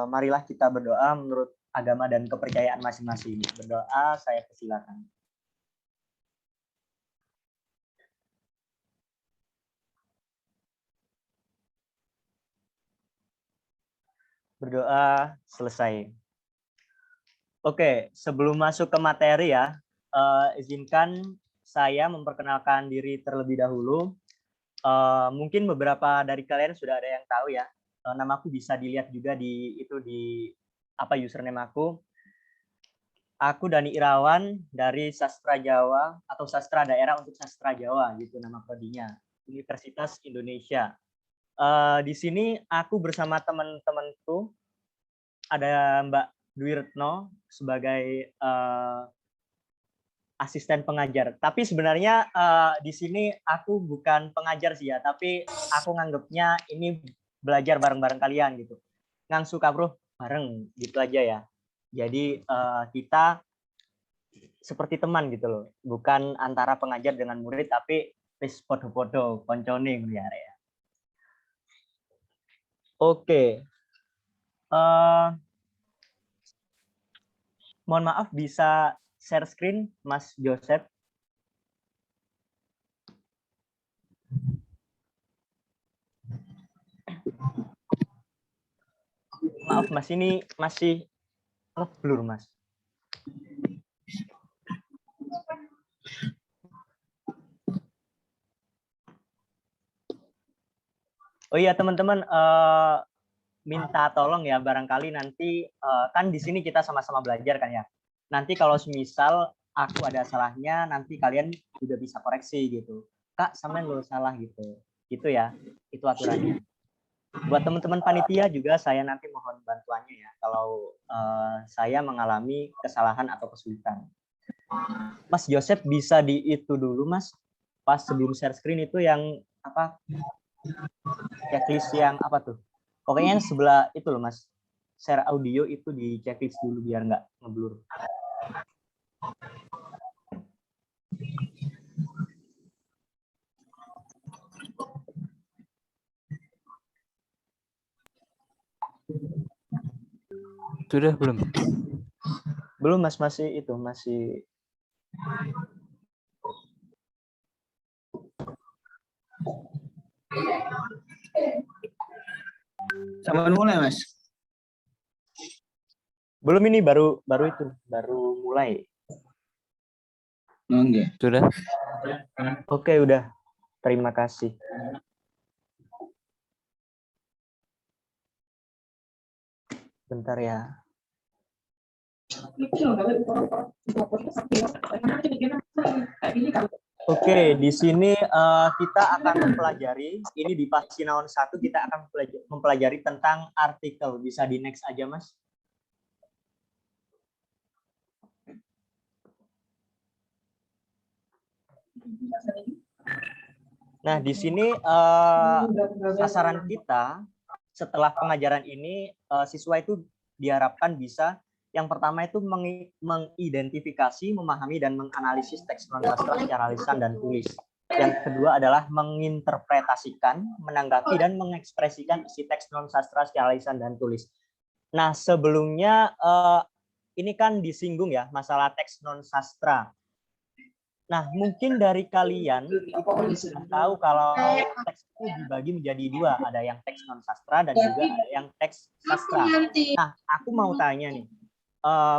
Marilah kita berdoa menurut agama dan kepercayaan masing-masing. Berdoa, saya persilakan. Berdoa selesai. Oke, sebelum masuk ke materi ya, izinkan saya memperkenalkan diri terlebih dahulu. Mungkin beberapa dari kalian sudah ada yang tahu ya. Namaku bisa dilihat juga di username aku. Aku Dani Irawan dari Sastra Jawa atau Sastra Daerah untuk Sastra Jawa gitu nama prodinya, Universitas Indonesia. Di sini aku bersama teman-temanku, ada Mbak Dwi Retno sebagai asisten pengajar. Tapi sebenarnya di sini aku bukan pengajar sih ya, tapi aku nganggapnya ini belajar bareng-bareng kalian gitu. Ngangsu kabruh bareng gitu aja ya. Jadi kita seperti teman gitu loh, bukan antara pengajar dengan murid, tapi wis podo-podo koncone ya. Oke. Mohon maaf, bisa share screen Mas Joseph? Maaf Mas, ini masih blur Mas. Oh iya teman-teman, minta tolong ya, barangkali nanti kan di sini kita sama-sama belajar kan ya. Nanti kalau semisal aku ada salahnya, nanti kalian juga bisa koreksi gitu. Kak, sampean lo salah gitu. Gitu ya, itu aturannya. Buat teman-teman panitia juga saya nanti mohon bantuannya ya kalau saya mengalami kesalahan atau kesulitan. Mas Joseph bisa di itu dulu Mas, pas sebelum share screen itu yang apa, checklist yang apa tuh, pokoknya sebelah itu loh Mas, share audio itu di checklist dulu biar nggak ngeblur. Sudah belum? Belum Mas, masih itu, masih. Sama mulai Mas? Belum, ini baru mulai. Enggak. Sudah? Oke, udah. Terima kasih. Bentar ya. Oke, di sini kita akan mempelajari, ini di Pasinaon 1 kita akan mempelajari tentang artikel. Bisa di next aja, Mas. Nah, di sini sasaran kita setelah pengajaran ini, siswa itu diharapkan bisa, yang pertama itu mengidentifikasi, memahami, dan menganalisis teks non-sastra secara lisan dan tulis. Yang kedua adalah menginterpretasikan, menanggapi, dan mengekspresikan isi teks non-sastra secara lisan dan tulis. Nah, sebelumnya ini kan disinggung ya, masalah teks non-sastra. Nah, mungkin dari kalian sudah tahu kalau teks itu dibagi menjadi dua, ada yang teks non-sastra dan juga ada yang teks sastra. Nah, aku mau tanya nih,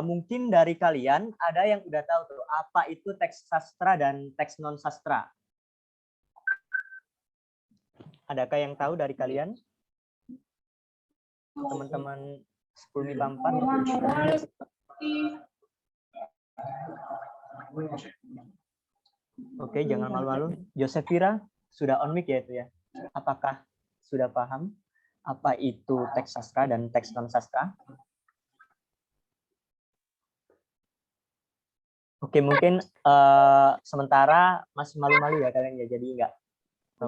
mungkin dari kalian ada yang udah tahu tuh apa itu teks sastra dan teks non-sastra? Adakah yang tahu dari kalian? Teman-teman 10 MIPA 4? Oke, jangan malu-malu. Josephira sudah on mic ya itu ya. Apakah sudah paham apa itu teks sastra dan teks non-sastra? Oke, mungkin sementara masih malu-malu ya kalian ya, jadi nggak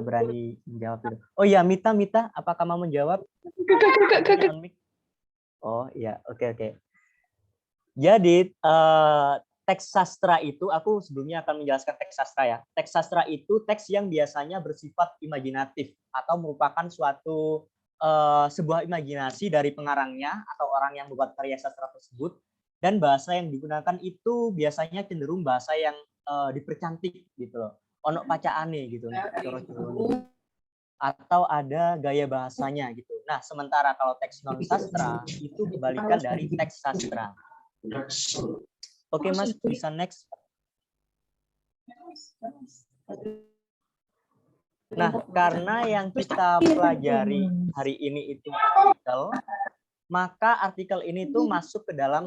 berani menjawab itu. Oh iya, Mita, apakah mau menjawab? On mic. Oh iya, oke. Jadi teks sastra itu, aku sebelumnya akan menjelaskan teks sastra ya. Teks sastra itu teks yang biasanya bersifat imajinatif atau merupakan suatu sebuah imajinasi dari pengarangnya atau orang yang membuat karya sastra tersebut, dan bahasa yang digunakan itu biasanya cenderung bahasa yang dipercantik gitu loh. Ono pacaane gitu, coro-corone. Atau ada gaya bahasanya gitu. Nah, sementara kalau teks non sastra itu kebalikan dari teks sastra. Oke, Mas, bisa next. Nah, karena yang kita pelajari hari ini itu artikel, maka artikel ini tuh masuk ke dalam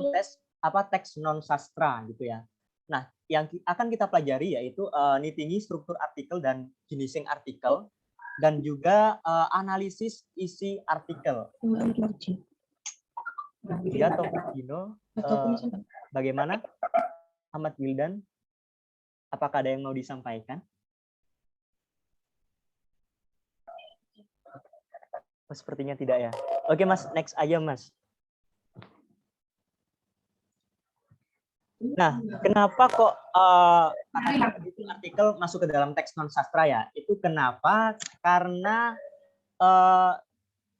teks non sastra gitu ya. Nah, yang akan kita pelajari yaitu tinggi struktur artikel dan jenising artikel, dan juga analisis isi artikel. Ya, Taufik Dino, bagaimana Ahmad Wildan? Apakah ada yang mau disampaikan? Oh, sepertinya tidak ya. Oke, Mas, next aja, Mas. Nah, kenapa kok artikel masuk ke dalam teks non sastra ya? Itu kenapa? Karena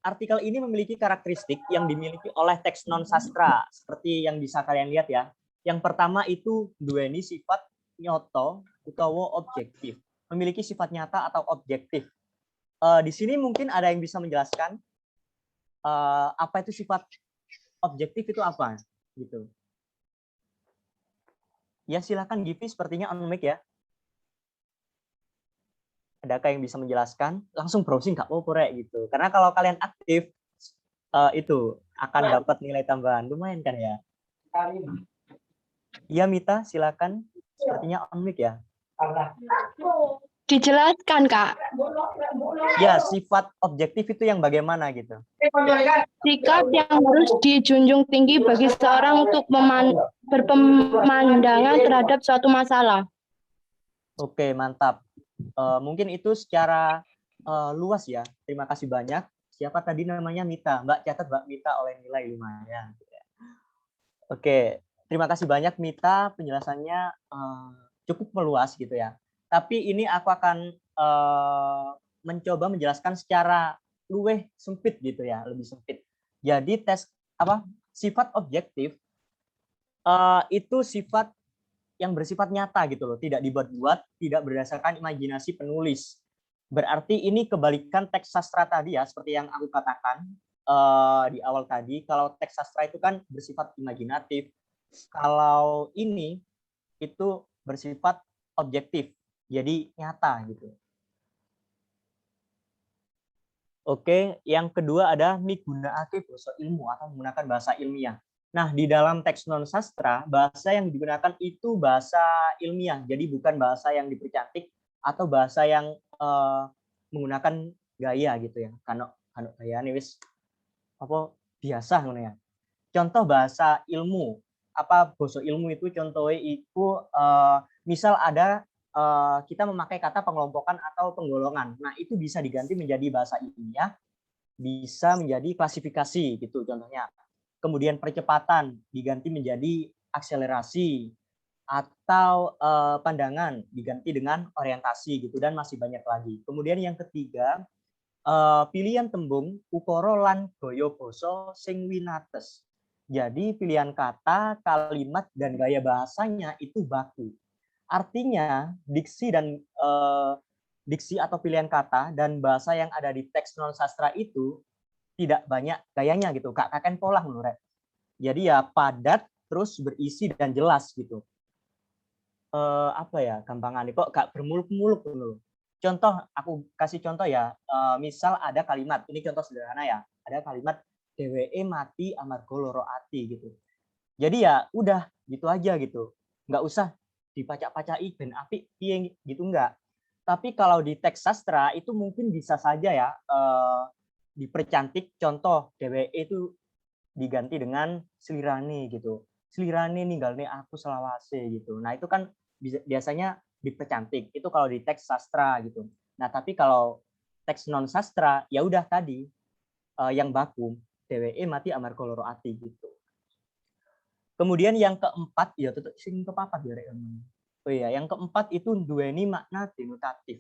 artikel ini memiliki karakteristik yang dimiliki oleh teks non sastra, seperti yang bisa kalian lihat ya. Yang pertama itu duweni sifat nyoto utawa objektif, memiliki sifat nyata atau objektif. Di sini mungkin ada yang bisa menjelaskan apa itu sifat objektif itu apa gitu. Ya, silakan Givi, sepertinya on mic ya. Adakah yang bisa menjelaskan? Langsung browsing nggak apa-apa gitu. Karena kalau kalian aktif itu akan dapat nilai tambahan, lumayan kan ya. Iya, Mita, silakan. Sepertinya on mic ya. Dijelaskan, Kak. Ya, sifat objektif itu yang bagaimana gitu. Sikap yang harus dijunjung tinggi bagi seorang untuk berpemandangan terhadap suatu masalah. Oke, mantap. Mungkin itu secara luas ya. Terima kasih banyak. Siapa tadi namanya? Mita. Mbak catat Mbak Mita oleh nilai lumayan. Oke, terima kasih banyak Mita. Penjelasannya cukup meluas gitu ya. Tapi ini aku akan mencoba menjelaskan secara luweh sempit gitu ya, lebih sempit. Jadi sifat objektif itu sifat yang bersifat nyata gitu loh, tidak dibuat-buat, tidak berdasarkan imajinasi penulis. Berarti ini kebalikan teks sastra tadi ya, seperti yang aku katakan di awal tadi. Kalau teks sastra itu kan bersifat imajinatif, kalau ini itu bersifat objektif, jadi nyata gitu. Oke, yang kedua ada migunakaké basa ilmu atau menggunakan bahasa ilmiah. Nah, di dalam teks non sastra, bahasa yang digunakan itu bahasa ilmiah, jadi bukan bahasa yang dipercantik atau bahasa yang menggunakan gaya gitu ya. Kano gaya nih wis apa biasa ngono ya. Contoh bahasa ilmu, apa basa ilmu itu contohnya itu misal ada kita memakai kata pengelompokan atau penggolongan. Nah, itu bisa diganti menjadi bahasa ilmiah, bisa menjadi klasifikasi gitu contohnya. Kemudian percepatan diganti menjadi akselerasi, atau pandangan diganti dengan orientasi gitu, dan masih banyak lagi. Kemudian yang ketiga, pilihan tembung ukara lan gaya basa sing winates. Jadi pilihan kata, kalimat, dan gaya bahasanya itu baku. Artinya diksi atau pilihan kata dan bahasa yang ada di teks non sastra itu tidak banyak gayanya gitu, Kak Kaken pola menurut. Jadi ya padat, terus berisi dan jelas gitu. Apa ya gampangannya kok gak bermuluk-muluk dulu. Contoh, aku kasih contoh ya, misal ada kalimat, ini contoh sederhana ya, ada kalimat dheweke mati amarga loro ati gitu. Jadi ya udah gitu aja gitu, nggak usah dipacak-pacai ben apik piye gitu, enggak. Tapi kalau di teks sastra itu mungkin bisa saja ya dipercantik, contoh dheweke itu diganti dengan slirane gitu. Slirane ninggalne aku selawase gitu. Nah, itu kan biasanya dipercantik. Itu kalau di teks sastra gitu. Nah, tapi kalau teks non sastra ya udah tadi yang baku, dheweke mati amarga loro ati gitu. Kemudian yang keempat, ya tetap sing kepapat ya. Oh iya, yang keempat itu duweni makna denotatif.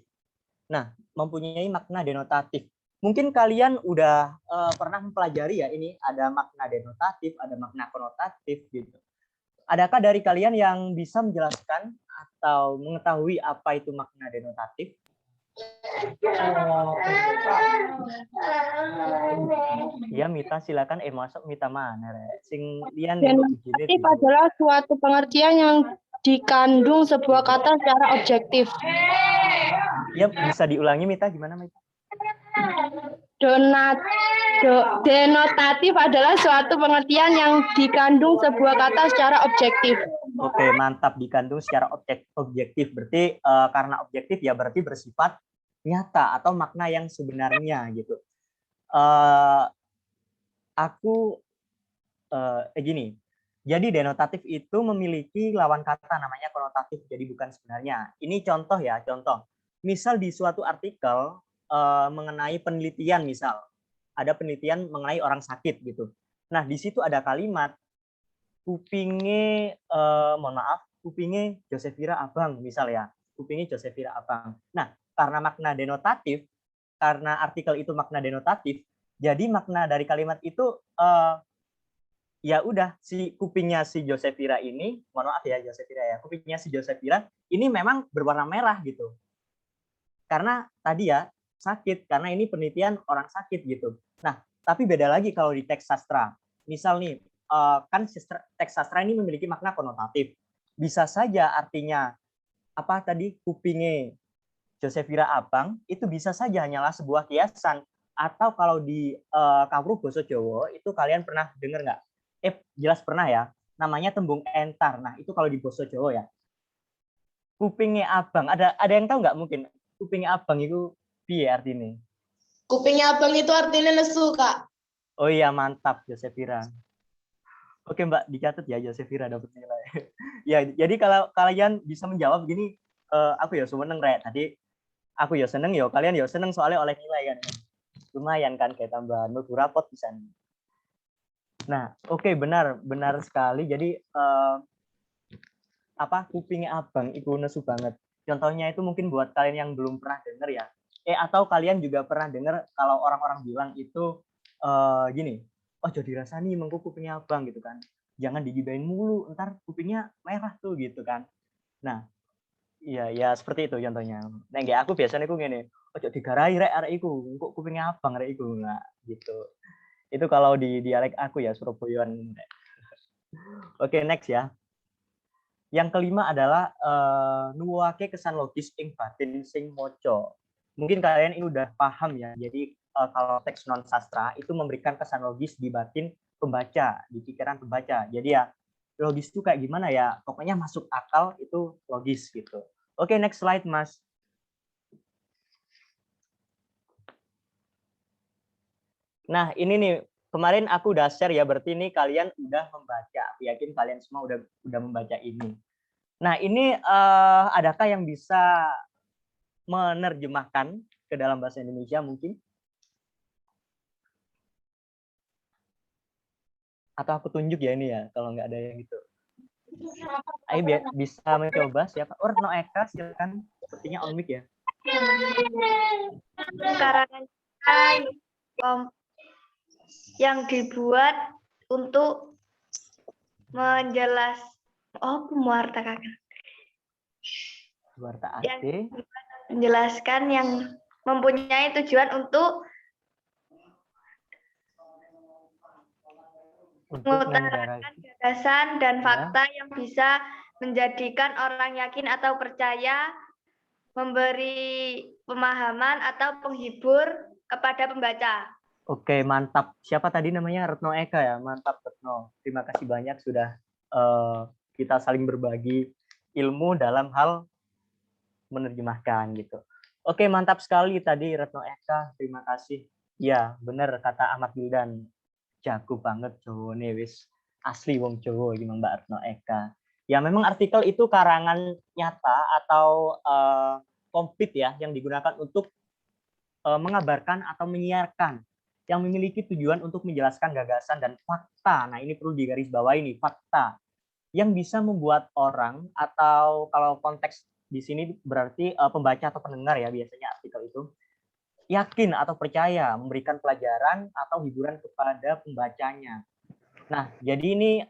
Nah, mempunyai makna denotatif. mungkin kalian udah pernah mempelajari ya, ini ada makna denotatif, ada makna konotatif gitu. Adakah dari kalian yang bisa menjelaskan atau mengetahui apa itu makna denotatif? Ya, Mita silakan. Masuk Mita mana? Sing lian Denotatif adalah suatu pengertian yang dikandung sebuah kata secara objektif. Ya, bisa diulangi Mita, gimana Mita? Denotatif adalah suatu pengertian yang dikandung sebuah kata secara objektif. Oke, mantap, dikandung secara objektif. Berarti karena objektif ya berarti bersifat nyata atau makna yang sebenarnya gitu. Gini. Jadi denotatif itu memiliki lawan kata namanya konotatif, jadi bukan sebenarnya. Ini contoh ya, contoh. Misal di suatu artikel mengenai penelitian, misal ada penelitian mengenai orang sakit gitu. Nah, di situ ada kalimat kupinge kupinge Josephira Abang misal ya. Kupinge Josephira Abang. Nah, karena makna denotatif, karena artikel itu makna denotatif, jadi makna dari kalimat itu ya udah si kupingnya si Josephira ini, mohon maaf ya Josephira ya, kupingnya si Josephira ini memang berwarna merah gitu. Karena tadi ya sakit, karena ini penelitian orang sakit gitu. Nah, tapi beda lagi kalau di teks sastra. Misal nih, kan teks sastra ini memiliki makna konotatif. Bisa saja artinya apa tadi kupinge Josephira Abang itu bisa saja hanyalah sebuah kiasan. Atau kalau di kawruh basa Jawa itu kalian pernah dengar nggak? Jelas pernah ya. Namanya tembung entar. Nah itu kalau di basa Jawa ya. Kupinge Abang. Ada yang tahu nggak mungkin? Kupinge Abang itu piye artinya? Kupingnya abang itu artinya lesu, Kak. Oh iya, mantap Josephira. Oke Mbak, dicatat ya Josephira dapat nilai. Ya, jadi kalau kalian bisa menjawab gini, aku ya seneng rek. Tadi aku ya seneng ya, kalian ya seneng soalnya oleh nilai kan. Lumayan kan kayak tambahan notu rapot bisa. Nah, oke benar sekali. Jadi kupingnya abang itu nesu banget. Contohnya itu mungkin buat kalian yang belum pernah dengar ya. Atau kalian juga pernah dengar kalau orang-orang bilang itu gini, oh jadi rasanya mengku kupingnya abang gitu kan. Jangan digibain mulu, ntar kupingnya merah tuh gitu kan. Nah, iya seperti itu contohnya. Nah, kayak aku biasanya aku gini, ojo digarai rek arek iku, kok kupingnya abang rek iku nah gitu. Itu kalau di dialek aku ya Surabayaan. Oke, next ya. Yang kelima adalah nuwuhake kesan logis ing batin sing maca. Mungkin kalian ini udah paham ya. Jadi kalau teks non sastra itu memberikan kesan logis di batin pembaca, di pikiran pembaca. Jadi ya logis itu kayak gimana ya? Pokoknya masuk akal itu logis gitu. Oke, next slide, Mas. Nah, ini nih kemarin aku udah share ya, berarti ini kalian udah membaca. Aku yakin kalian semua udah membaca ini. Nah, ini adakah yang bisa menerjemahkan ke dalam bahasa Indonesia mungkin? Atau aku tunjuk ya ini ya, kalau nggak ada yang itu. Ayo bisa mencoba siapa? No Eka, silakan. Sepertinya on mic ya. Karangan yang dibuat untuk menjelaskan yang mempunyai tujuan untuk mengutarakan gagasan dan fakta yang bisa menjadikan orang yakin atau percaya, memberi pemahaman atau penghibur kepada pembaca. Oke, mantap. Siapa tadi namanya? Retno Eka ya? Mantap, Retno. Terima kasih banyak sudah kita saling berbagi ilmu dalam hal menerjemahkan gitu. Oke, mantap sekali tadi Retno Eka. Terima kasih. Ya, benar kata Ahmad Wildan. Jago banget Jawa nih wis. Asli wong Jawa iki Mbak Retno Eka. Ya memang artikel itu karangan nyata atau komplit ya yang digunakan untuk mengabarkan atau menyiarkan yang memiliki tujuan untuk menjelaskan gagasan dan fakta. Nah, ini perlu digarisbawahi nih, fakta yang bisa membuat orang atau kalau konteks di sini berarti pembaca atau pendengar ya biasanya artikel itu yakin atau percaya memberikan pelajaran atau hiburan kepada pembacanya. Nah, jadi ini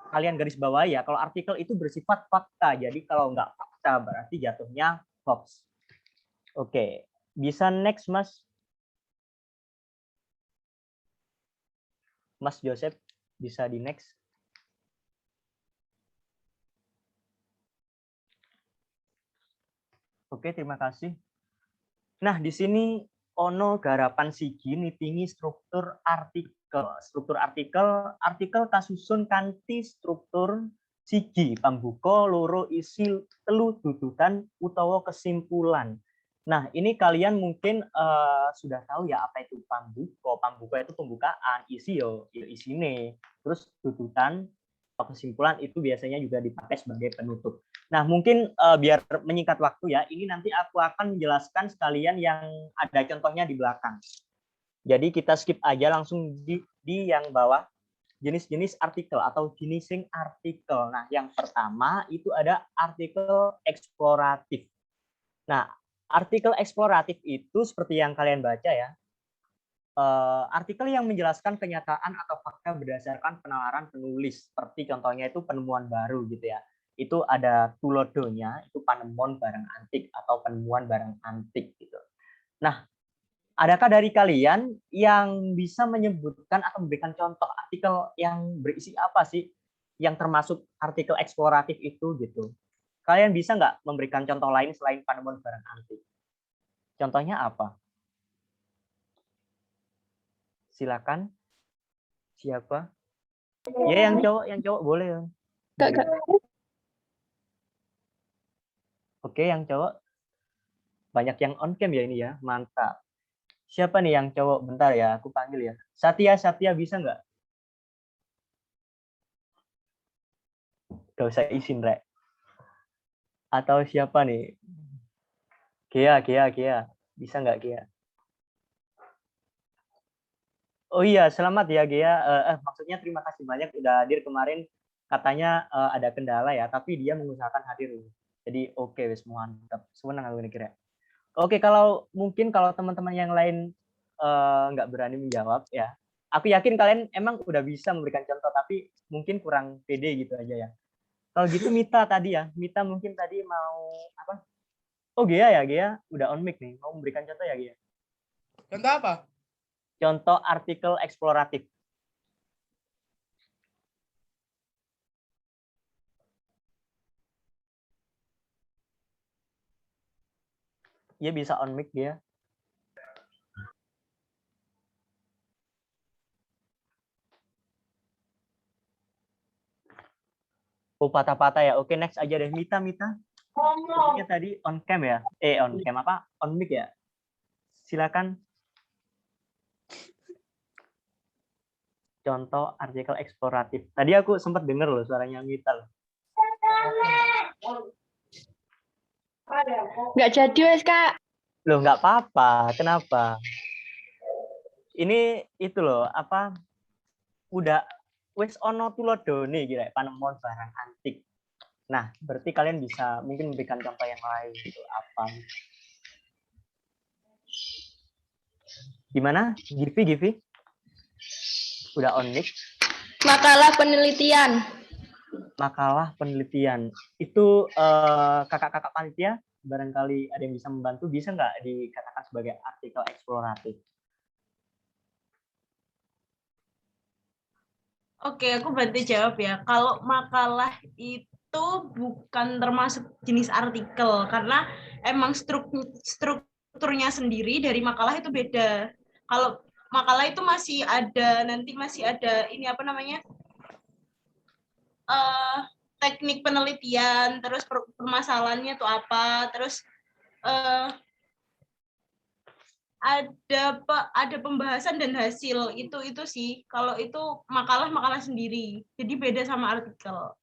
kalian garis bawah ya, kalau artikel itu bersifat fakta. Jadi kalau nggak fakta berarti jatuhnya hoax. Oke, bisa next Mas. Mas Joseph, bisa di next. Oke, terima kasih. Nah, di sini ono garapan siji nitingi struktur artikel. Struktur artikel kasusun kanthi struktur siji pambuka, loro isi, telu dudutan utawa kesimpulan. Nah, ini kalian mungkin sudah tahu ya apa itu pambuka. Pambuka itu pembukaan, isi yo isine. Terus dudutan atau kesimpulan itu biasanya juga dipakai sebagai penutup. Nah, mungkin biar menyingkat waktu ya, ini nanti aku akan menjelaskan sekalian yang ada contohnya di belakang. Jadi kita skip aja langsung di yang bawah, jenis-jenis artikel atau jenising artikel. Nah, yang pertama itu ada artikel eksploratif. Nah, artikel eksploratif itu seperti yang kalian baca ya, artikel yang menjelaskan kenyataan atau fakta berdasarkan penalaran penulis, seperti contohnya itu penemuan baru gitu ya. Itu ada tulodonya, itu panemon barang antik atau penemuan barang antik gitu. Nah, adakah dari kalian yang bisa menyebutkan atau memberikan contoh artikel yang berisi apa sih yang termasuk artikel eksploratif itu gitu? Kalian bisa nggak memberikan contoh lain selain panemon barang antik? Contohnya apa? Silakan. Siapa? Ya, yang cowok boleh. Oke, yang cowok. Banyak yang on cam ya ini ya, mantap. Siapa nih yang cowok? Bentar ya, aku panggil ya. Satya bisa nggak? Gak usah izin, Rek. Atau siapa nih? Gia. Bisa nggak, Gia? Oh iya, selamat ya, Gia. Maksudnya terima kasih banyak udah hadir kemarin. Katanya ada kendala ya, tapi dia mengusahakan hadir. Jadi oke, wis mantap. Senang aku nih kira. Oke, kalau mungkin kalau teman-teman yang lain nggak berani menjawab ya, aku yakin kalian emang udah bisa memberikan contoh, tapi mungkin kurang pede gitu aja ya. Kalau gitu Mita tadi ya, Mita mungkin tadi mau apa? Oh Gia ya, Gia udah on mic nih, mau memberikan contoh ya Gia? Contoh apa? Contoh artikel eksploratif. Iya bisa on mic dia. Oh patah-patah ya. Oke next aja deh Mita. Sepertinya tadi on cam ya. On cam apa? On mic ya. Silakan. Contoh artikel eksploratif. Tadi aku sempat dengar loh suaranya Mita loh. Nggak jadi wes Kak. Loh nggak apa-apa. Kenapa? Ini itu loh apa? Udah wes ono tulodone kira panemon barang antik. Nah, berarti kalian bisa mungkin memberikan contoh yang lain gitu apa? Gimana? Givi? Udah on mic? Makalah penelitian. Makalah penelitian. Itu kakak-kakak panitia barangkali ada yang bisa membantu, bisa nggak dikatakan sebagai artikel eksploratif? Oke, aku bantu jawab ya. Kalau makalah itu bukan termasuk jenis artikel karena emang strukturnya sendiri dari makalah itu beda. Kalau makalah itu masih ada ini apa namanya? Teknik penelitian, terus permasalahannya itu apa, terus ada pembahasan dan hasil itu sih. Kalau itu makalah sendiri, jadi beda sama artikel.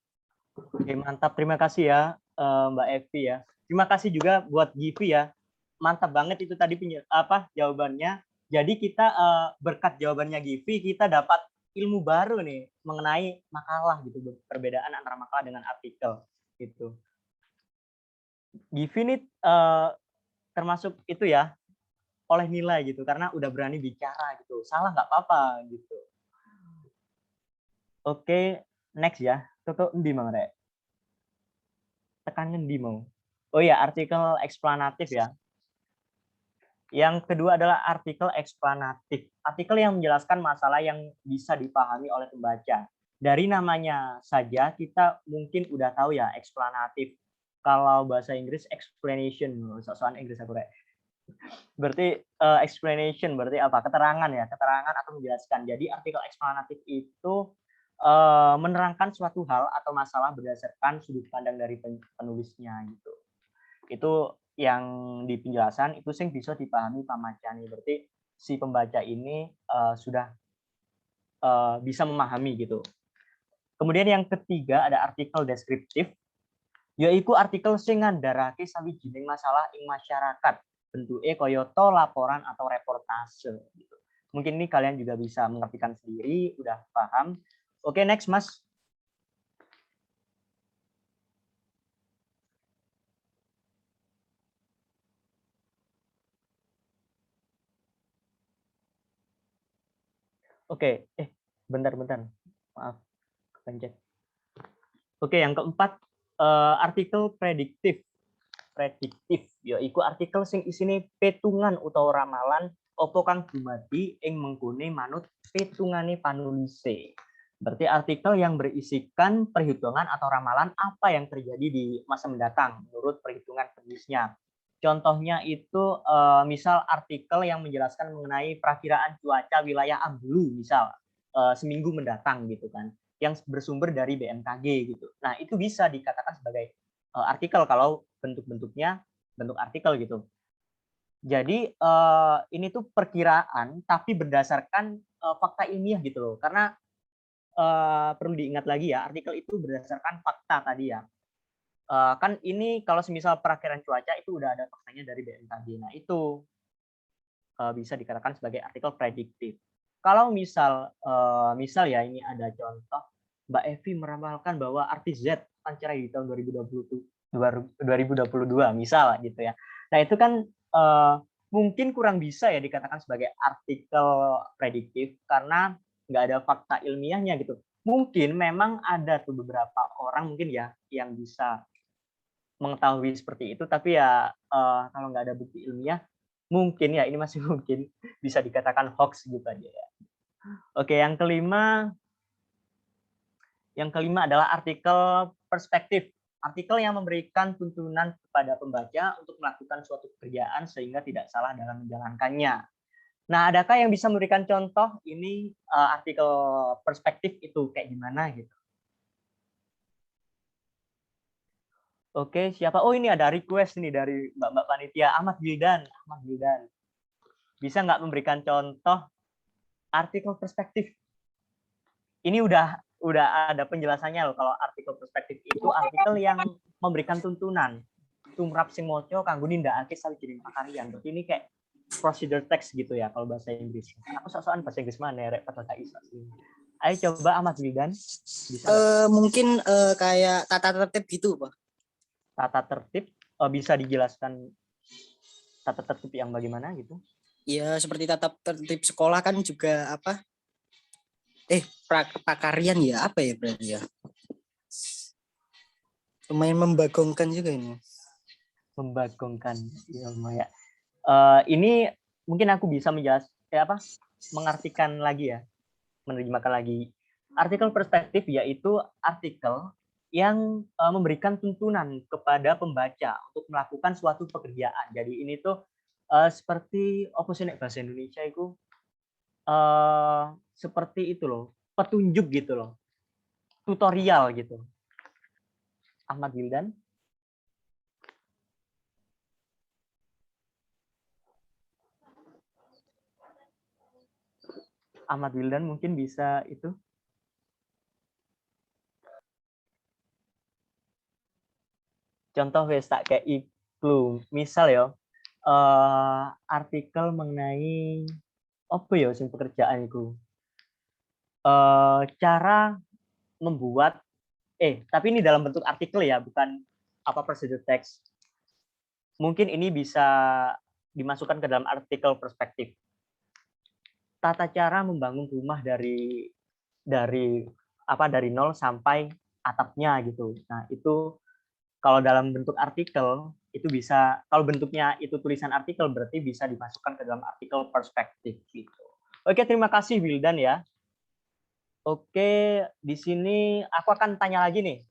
Oke mantap, terima kasih ya Mbak Evi ya. Terima kasih juga buat Givi ya. Mantap banget itu tadi jawabannya. Jadi kita berkat jawabannya Givi kita dapat ilmu baru nih mengenai makalah gitu, perbedaan antara makalah dengan artikel gitu. Givi nih termasuk itu ya oleh nilai gitu karena udah berani bicara gitu. Salah nggak apa-apa gitu. Oke, next ya. Tutup endi Mang Rek? Tekan ngendi mau? Oh ya, artikel eksplanatif ya. Yang kedua adalah artikel eksplanatif. Artikel yang menjelaskan masalah yang bisa dipahami oleh pembaca. Dari namanya saja kita mungkin udah tahu ya eksplanatif. Kalau bahasa Inggris explanation, soal Inggris aku Rek. Berarti explanation berarti apa? Keterangan ya, keterangan atau menjelaskan. Jadi artikel eksplanatif itu menerangkan suatu hal atau masalah berdasarkan sudut pandang dari penulisnya gitu. Itu yang di penjelasan itu sing bisa dipahami pamacane. Berarti si pembaca ini sudah bisa memahami gitu. Kemudian yang ketiga ada artikel deskriptif, yaitu artikel sing ngandharake sawijining masalah ing masyarakat. Bentuke kayata laporan atau reportase gitu. Mungkin ini kalian juga bisa mengartikan sendiri, udah paham. Oke, next Mas. Oke, bentar. Maaf, kepencet. Oke, yang keempat artikel prediktif. Yaiku artikel sing isine petungan utawa ramalan apa kang dumadi ing menggone manut petungane panulise. Berarti artikel yang berisikan perhitungan atau ramalan apa yang terjadi di masa mendatang menurut perhitungan penulisnya. Contohnya itu misal artikel yang menjelaskan mengenai perakiraan cuaca wilayah Ambulu misal seminggu mendatang gitu kan, yang bersumber dari BMKG gitu. Nah, itu bisa dikatakan sebagai artikel kalau bentuk-bentuknya bentuk artikel gitu. Jadi ini tuh perkiraan tapi berdasarkan fakta ilmiah gitu loh. Karena perlu diingat lagi ya, artikel itu berdasarkan fakta tadi ya. Kan ini kalau semisal perakiraan cuaca itu udah ada faktanya dari BMKG. Nah, itu bisa dikatakan sebagai artikel prediktif. Kalau misal ya ini ada contoh Mbak Evi meramalkan bahwa artis Z akan cerai di tahun 2022 misal gitu ya. Nah, itu kan mungkin kurang bisa ya dikatakan sebagai artikel prediktif karena nggak ada fakta ilmiahnya gitu. Mungkin memang ada tuh beberapa orang mungkin ya yang bisa mengetahui seperti itu, tapi ya kalau nggak ada bukti ilmiah, mungkin ya ini masih mungkin bisa dikatakan hoax gitu aja ya. Oke, yang kelima adalah artikel perspektif. Artikel yang memberikan tuntunan kepada pembaca untuk melakukan suatu pekerjaan sehingga tidak salah dalam menjalankannya. Nah, adakah yang bisa memberikan contoh ini artikel perspektif itu kayak gimana gitu? Oke, siapa? Oh, ini ada request nih dari Mbak Panitia, Ahmad Gildan. Bisa nggak memberikan contoh artikel perspektif? Ini udah ada penjelasannya loh. Kalau artikel perspektif itu artikel yang memberikan tuntunan tumrap sing maca kanggo nindakake sawijining pakaryan. Berarti ini kayak procedure text gitu ya kalau bahasa Inggris. Aku sok-sokan bahasa Inggris mana rek padahal gak iso. Ayo coba Ahmad Wildan. Bisa Mungkin kayak tata tertib gitu, Pak. Tata tertib bisa dijelaskan tata tertib yang bagaimana gitu? Iya, seperti tata tertib sekolah kan juga apa? Pakaryan ya, apa ya berarti ya? Lumayan membagongkan juga ini. Membagongkan, ya Maya. Ini mungkin aku bisa mengartikan lagi ya, menerjemahkan lagi. Artikel perspektif yaitu artikel yang memberikan tuntunan kepada pembaca untuk melakukan suatu pekerjaan. Jadi ini tuh seperti apa sih bahasa Indonesia itu seperti itu loh, petunjuk gitu loh, tutorial gitu. Ahmad Wildan. Ahmad Wildan mungkin bisa itu. Contoh wes tak kayak iklu. Misal ya, artikel mengenai apa ya sing pekerjaan itu. Cara membuat tapi ini dalam bentuk artikel ya, bukan apa prosedur teks. Mungkin ini bisa dimasukkan ke dalam artikel perspektif. Tata cara membangun rumah dari nol sampai atapnya gitu. Nah, itu kalau dalam bentuk artikel itu bisa, kalau bentuknya itu tulisan artikel berarti bisa dimasukkan ke dalam artikel perspektif gitu. Oke, terima kasih Wildan ya. Oke, di sini aku akan tanya lagi nih.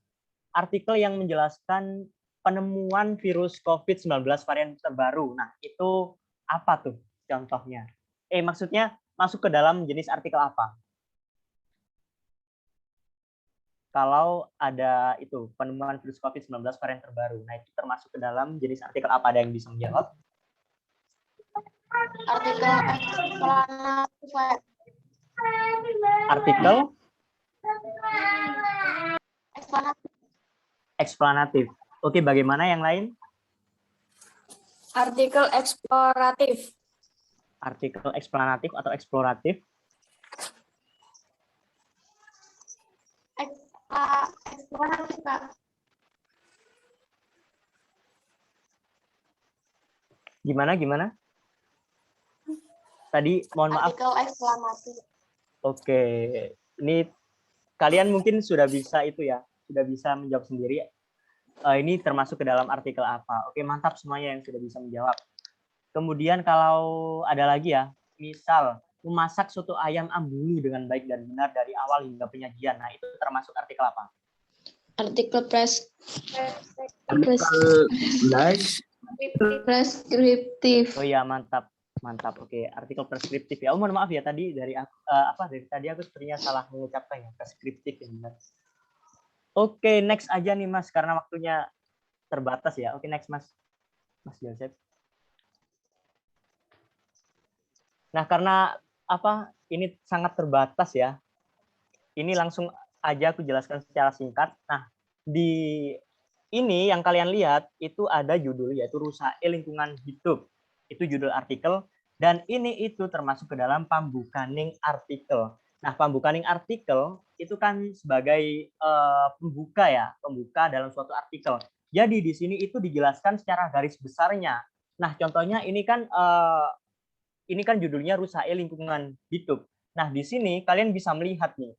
Artikel yang menjelaskan penemuan virus COVID-19 varian terbaru. Nah, itu apa tuh contohnya? Maksudnya masuk ke dalam jenis artikel apa? Kalau ada itu penemuan virus COVID-19 varian terbaru. Nah, itu termasuk ke dalam jenis artikel apa? Ada yang bisa menjawab? Artikel eksplanatif. Artikel Eksplanatif. eksplanatif. Oke, bagaimana yang lain? Artikel eksploratif. Artikel eksplanatif atau eksploratif? Eksplanatif, Kak. Gimana? Tadi mohon maaf. Artikel eksplanatif. Oke, ini kalian mungkin sudah bisa itu ya, sudah bisa menjawab sendiri. Ini termasuk ke dalam artikel apa? Oke, mantap semuanya yang sudah bisa menjawab. Kemudian kalau ada lagi ya, misal memasak soto ayam ambulu dengan baik dan benar dari awal hingga penyajian. Nah, itu termasuk artikel apa? Artikel Preskriptif. Oh iya, mantap. Oke, artikel preskriptif ya. Oh, mohon maaf ya tadi dari aku dari tadi aku sepertinya salah mengucapkan ya, preskriptif ya benar. Oke, next aja nih Mas karena waktunya terbatas ya. Oke, next Mas Joseph. Nah, karena ini sangat terbatas ya. Ini langsung aja aku jelaskan secara singkat. Nah, di ini yang kalian lihat itu ada judul yaitu Rusak Lingkungan Hidup. Itu judul artikel dan ini itu termasuk ke dalam pembukaning artikel. Nah, pembukaning artikel itu kan sebagai pembuka dalam suatu artikel. Jadi di sini itu dijelaskan secara garis besarnya. Nah, contohnya ini kan judulnya Rusak Lingkungan Hidup. Nah, di sini kalian bisa melihat nih.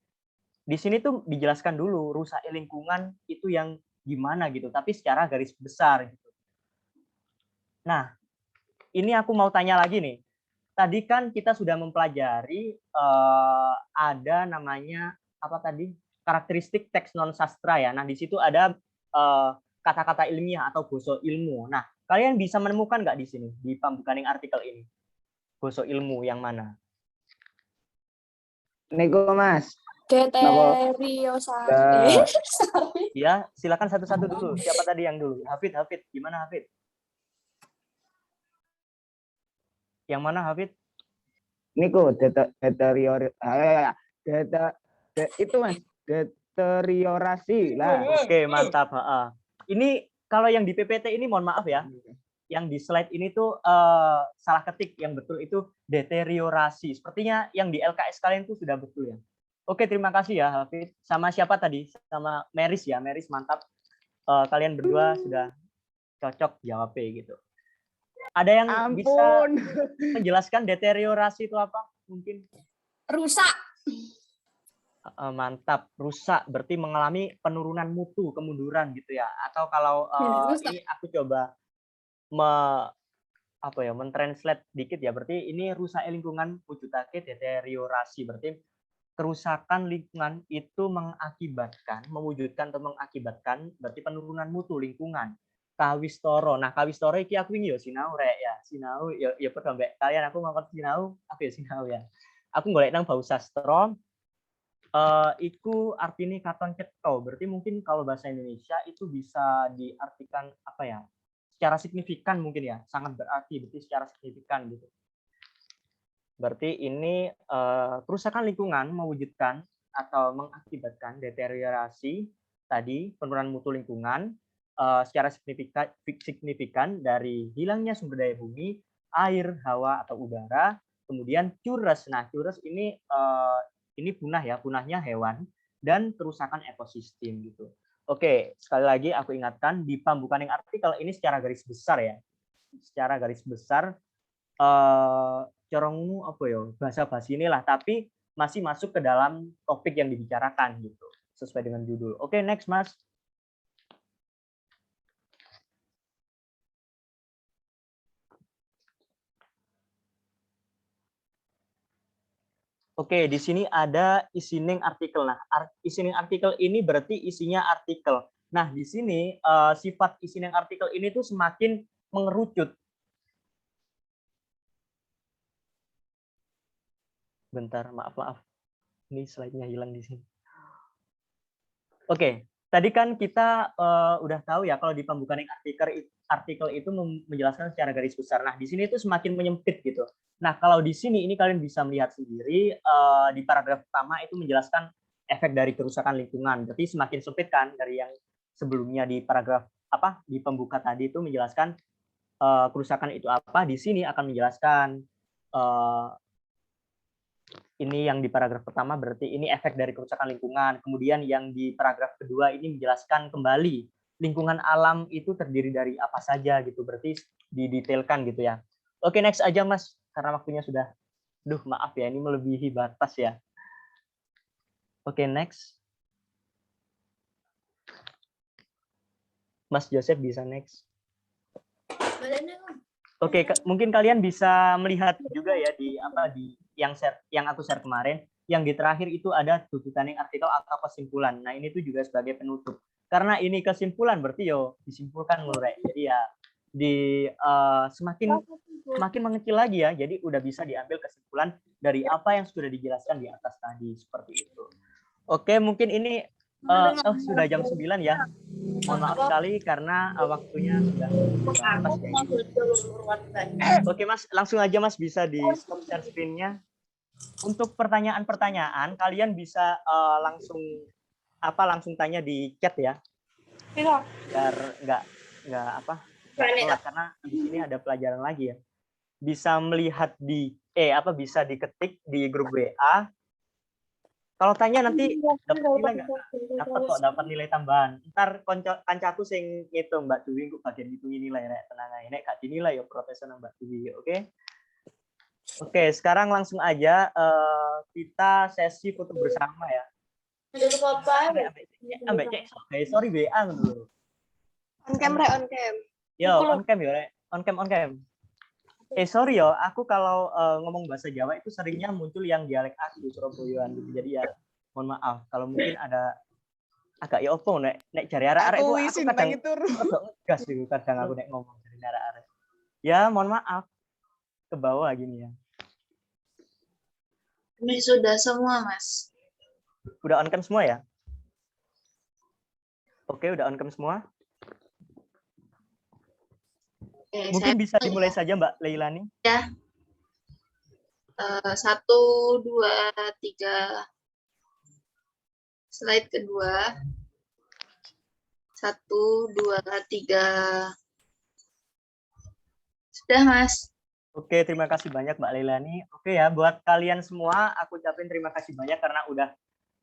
Di sini tuh dijelaskan dulu rusak lingkungan itu yang gimana gitu, tapi secara garis besar gitu. Nah, ini aku mau tanya lagi nih. Tadi kan kita sudah mempelajari ada namanya karakteristik teks non sastra ya. Nah, di situ ada kata-kata ilmiah atau boso ilmu. Nah, kalian bisa menemukan nggak di sini di pembukaan artikel ini? Boso ilmu yang mana? Nego Mas. Deteriosasi. Ya, silakan satu-satu dulu. Siapa tadi yang dulu? Hafid, gimana Hafid? Yang mana Hafid? Niku itu Mas, deteriorasi lah. Oke, mantap. Ini kalau yang di PPT ini mohon maaf ya. Yang di slide ini tuh salah ketik, yang betul itu deteriorasi. Sepertinya yang di LKS kalian tuh sudah betul ya. Oke, terima kasih ya Hafid. Sama siapa tadi? Sama Meris ya. Meris, mantap. Kalian berdua sudah cocok jawabnya gitu. Ada yang bisa menjelaskan deteriorasi itu apa? Mungkin Rusak. mantap. Rusak berarti mengalami penurunan mutu, kemunduran gitu ya. Atau kalau ini aku coba mentranslate dikit ya. Berarti ini rusak lingkungan wujudake deteriorasi. Berarti kerusakan lingkungan itu mewujudkan atau mengakibatkan berarti penurunan mutu lingkungan. Kawistoro. Nah, kawistoro iki aku wingi yo sinau rek ya. Sinau ya padha mbek kalian aku ngomong sinau, aku ya sinau ya. Aku golek nang bau sastra. Iku artinya katon cetha. Berarti mungkin kalau bahasa Indonesia itu bisa diartikan apa ya? Secara signifikan mungkin ya, sangat berarti berarti secara signifikan gitu. Berarti ini kerusakan lingkungan mewujudkan atau mengakibatkan deteriorasi tadi penurunan mutu lingkungan secara signifikan dari hilangnya sumber daya bumi, air, hawa atau udara, kemudian cures. Nah, cures ini punahnya hewan dan kerusakan ekosistem gitu. Oke, sekali lagi aku ingatkan di pembukaan artikel ini secara garis besar ya. Secara garis besar corongmu apa ya bahasa basi inilah, tapi masih masuk ke dalam topik yang dibicarakan gitu sesuai dengan judul. Oke, next Mas. Oke, di sini ada isining artikel. Nah, isining artikel ini berarti isinya artikel. Nah, di sini sifat isining artikel ini tuh semakin mengerucut. Bentar, maaf. Ini slide-nya hilang di sini. Oke, tadi kan kita udah tahu ya kalau di pembukaan artikel itu menjelaskan secara garis besar. Nah, di sini itu semakin menyempit gitu. Nah, kalau di sini ini kalian bisa melihat sendiri di paragraf pertama itu menjelaskan efek dari kerusakan lingkungan. Berarti semakin sempit kan dari yang sebelumnya di paragraf di pembuka tadi itu menjelaskan kerusakan itu apa. Di sini akan menjelaskan ini yang di paragraf pertama berarti ini efek dari kerusakan lingkungan. Kemudian yang di paragraf kedua ini menjelaskan kembali lingkungan alam itu terdiri dari apa saja gitu. Berarti didetailkan gitu ya. Oke, next aja Mas, karena waktunya sudah, maaf ya, ini melebihi batas ya. Oke, next. Mas Joseph bisa next. Oke, mungkin kalian bisa melihat juga ya di yang aku share kemarin, yang di terakhir itu ada tuntutan artikel atau kesimpulan. Nah, ini tuh juga sebagai penutup. Karena ini kesimpulan berarti disimpulkan mulai. Jadi ya semakin mengecil lagi ya. Jadi udah bisa diambil kesimpulan dari apa yang sudah dijelaskan di atas tadi seperti itu. Oke, mungkin ini sudah jam 9 ya. Mohon maaf sekali karena waktunya sudah terbatas ya. Oke Mas, langsung aja Mas bisa di stop share screen-nya. Untuk pertanyaan-pertanyaan kalian bisa langsung tanya di chat ya. Biar nggak karena di sini ada pelajaran lagi ya. Bisa melihat bisa diketik di grup WA. Kalau tanya nanti dapat nilai nggak? Dapat nilai tambahan. Ntar kancaku sing ngitung Mbak Dewi kok bagian ngitungin nilai rek tenang ae. Nek gak dinilai ya protes sama Mbak Dewi, oke? Oke, sekarang langsung aja kita sesi foto bersama ya. Ambek cek sorry WA dulu. On cam, on cam. Yo, on cam ya, rek. On cam. Sorry yo, aku kalau ngomong bahasa Jawa itu seringnya muncul yang dialek asli Surabayaan gitu. Jadi ya mohon maaf kalau mungkin ada agak ya opo nek jari arek-arek itu aku kadang ngegas gitu kadang aku nek ngomong dari arek-arek. Ya, mohon maaf. Ke bawah gini ya. Ini sudah semua, Mas. Udah on cam semua ya? Oke, udah on cam semua. Oke, Mungkin bisa dimulai saja Mbak Leilani. Ya. 1, 2, 3. Slide kedua. 1, 2, 3. Sudah, Mas. Oke, terima kasih banyak Mbak Leilani. Oke ya, buat kalian semua, aku ucapin terima kasih banyak karena udah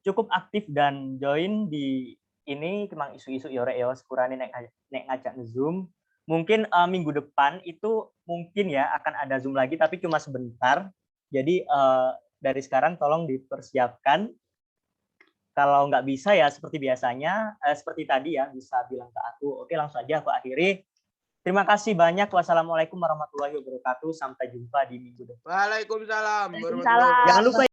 cukup aktif dan join di ini kemang isu-isu yore yo sepurane nek ngajak Zoom. Mungkin minggu depan itu mungkin ya akan ada Zoom lagi tapi cuma sebentar. Jadi dari sekarang tolong dipersiapkan. Kalau nggak bisa ya seperti biasanya, seperti tadi ya bisa bilang ke aku. Oke, langsung aja aku akhiri. Terima kasih banyak. Wassalamualaikum warahmatullahi wabarakatuh. Sampai jumpa di minggu depan. Waalaikumsalam warahmatullahi wabarakatuh. Jangan lupa